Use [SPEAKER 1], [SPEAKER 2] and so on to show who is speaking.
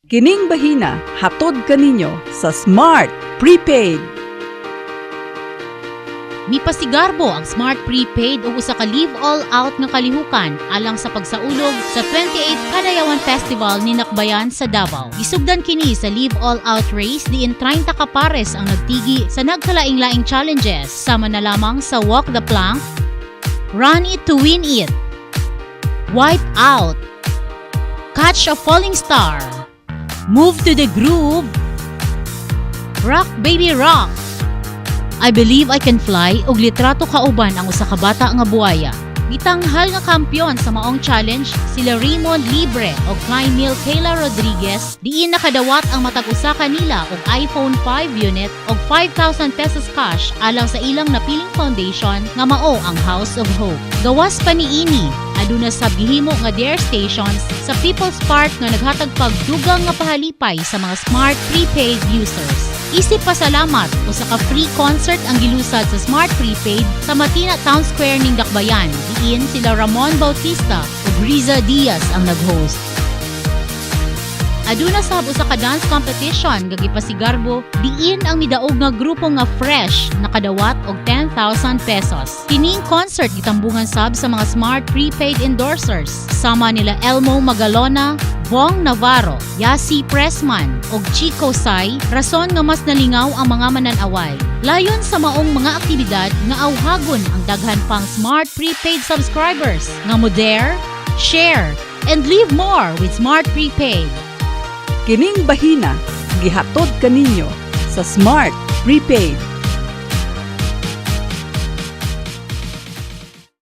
[SPEAKER 1] Kining bahina hatod kaninyo sa Smart Prepaid.
[SPEAKER 2] Mipasigarbo ang Smart Prepaid o usa ka live all out nga kalihukan alang sa pagsaulog sa 28th Kadayawan Festival ni Nakbayan sa Davao. Isugdan kini sa live all out race diin 30 ka pares ang nagtigi sa nagkalaing-laing challenges sama na lamang sa Walk the Plank, Run It to Win It, Wipe Out, Catch a Falling Star, Move to the Groove, Rock Baby Rock, I Believe I Can Fly ug litrato kauban ang usa ka bata nga buhaya. Gitanghal nga kampiyon sa maong challenge sila Raymond Libre ug Clymil Kayla Rodriguez diin nakadawat ang matag usa kanila og iPhone 5 unit ug 5,000 pesos cash alang sa ilang napiling foundation nga mao ang House of Hope. Gawas pa niini aduna sab gihimo nga dare stations sa People's Park nga naghatag pagdugang nga pahalipay sa mga Smart Prepaid users. Isip pasalamat o sa ka-free concert ang gilusad sa Smart Prepaid sa Matina Town Square ning Dakbayan. Diin sila Ramon Bautista o Riza Diaz ang nag-host. Aduna sab usa ka dance competition nga gipasigarbo diin ang midaog nga grupo nga Fresh nakadawat og 10,000 pesos. Kining concert gitambungan sab sa mga Smart Prepaid endorsers sama nila Elmo Magalona, Bong Navarro, Yasi Pressman og Chico Sai, rason nga mas nalingaw ang mga mananaway. Layon sa maong mga aktibidad nga awhagon ang daghan pang Smart Prepaid subscribers nga mo-dare, share, and live more with Smart Prepaid.
[SPEAKER 1] Kining bahina gihatod kaninyo sa Smart Prepaid.